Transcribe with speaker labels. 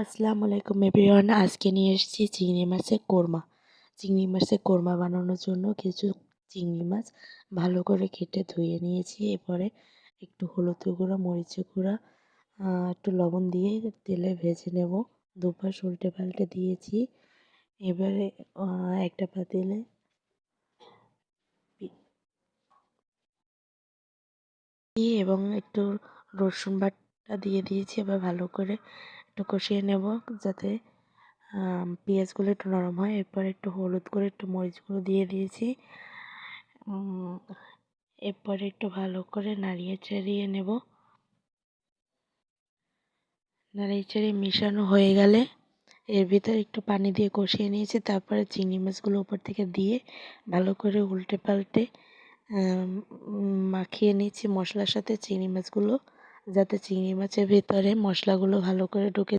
Speaker 1: আসসালামু আলাইকুম এভরিওয়ান। আজকে নিয়ে এসেছি চিংড়ি মাছের কোরমা। চিংড়ি মাছের কোরমা বানানোর জন্য কিছু চিংড়ি মাছ ভালো করে কেটে ধুয়ে নিয়েছি। এরপরে একটু হলুদ গুঁড়ো, মরিচের গুঁড়া, একটু লবণ দিয়ে তেলে ভেজে নেব। দুপাশ উল্টে পাল্টে দিয়েছি। এবারে একটা পাতিলে এবং একটু রসুন বাটা দিয়ে দিয়েছি। এবার ভালো করে একটু কষিয়ে নেব যাতে পেঁয়াজগুলো একটু নরম হয়। এরপর একটু হলুদ করে একটু মরিচ গুঁড়ো দিয়ে দিয়েছি। এরপরে একটু ভালো করে নাড়িয়ে চাড়িয়ে নেব। নাড়িয়ে চাড়িয়ে মিশানো হয়ে গেলে এর ভিতরে একটু পানি দিয়ে কষিয়ে নিয়েছি। তারপরে চিংড়ি মাছগুলো উপর থেকে দিয়ে ভালো করে উল্টে পাল্টে মাখিয়ে নিয়েছি মশলার সাথে চিংড়ি মাছগুলো, যাতে চিংড়ি মাছের ভিতরে মশলাগুলো ভালো করে ঢুকে